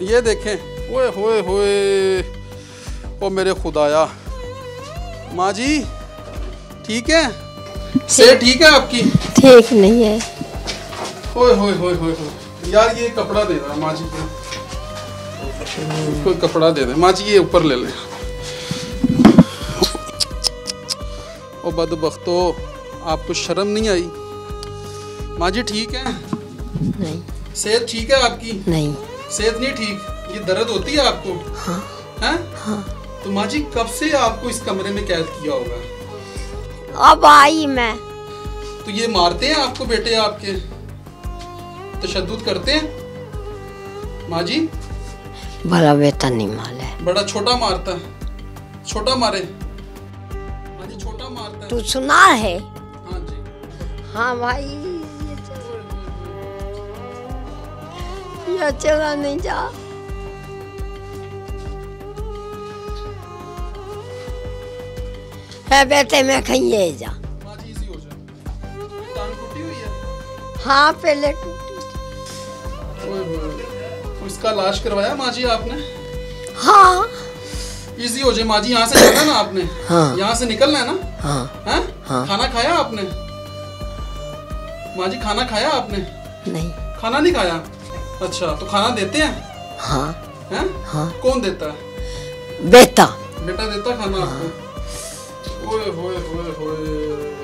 ये देखें, ओए होए होए, ओ मेरे खुदाया। माँ जी ठीक है? सेहत ठीक है आपकी? ठीक नहीं है। ओए होए होए होए यार, ये कपड़ा दे रहा माँ जी को, कोई कपड़ा दे दे माँ जी, ये ऊपर ले ले। ओ बदबख्तो, आपको शर्म नहीं आई? माँ जी ठीक है? नहीं। सेहत ठीक है आपकी? नहीं। सेहत नहीं ठीक? ये दर्द होती है आपको? हाँ। हैं? हाँ। तो माँ जी कब से आपको इस कमरे में कैद किया होगा? अब आई मैं। तो ये मारते हैं आपको बेटे आपके? तशद्दुद करते हैं? माँ जी बड़ा बेटा नहीं माल है। बड़ा छोटा मारता है? छोटा मारे? माँ जी छोटा मारता है? तू सुना है? हाँ जी। हाँ भाई, ये चला नहीं जा। है बेटे मैं कहीं ये जा। माँ जी इजी हो जाए। टांग टूटी हुई है? हाँ पहले टूटी। ओए होए, तो इसका इलाज करवाया माँ जी आपने? हाँ। इजी हो जाए माँ जी, यहाँ से जाना ना आपने? हाँ। यहाँ से निकलना है ना? हाँ। हैं? हाँ। खाना खाया आपने? माँ जी खाना खाया आपने? नहीं। खाना नहीं खाया? अच्छा, तो खाना देते हैं? हाँ। हैं? हाँ। कौन देता है? बेटा। बेटा देता खाना आपको? ओए होए होए होए।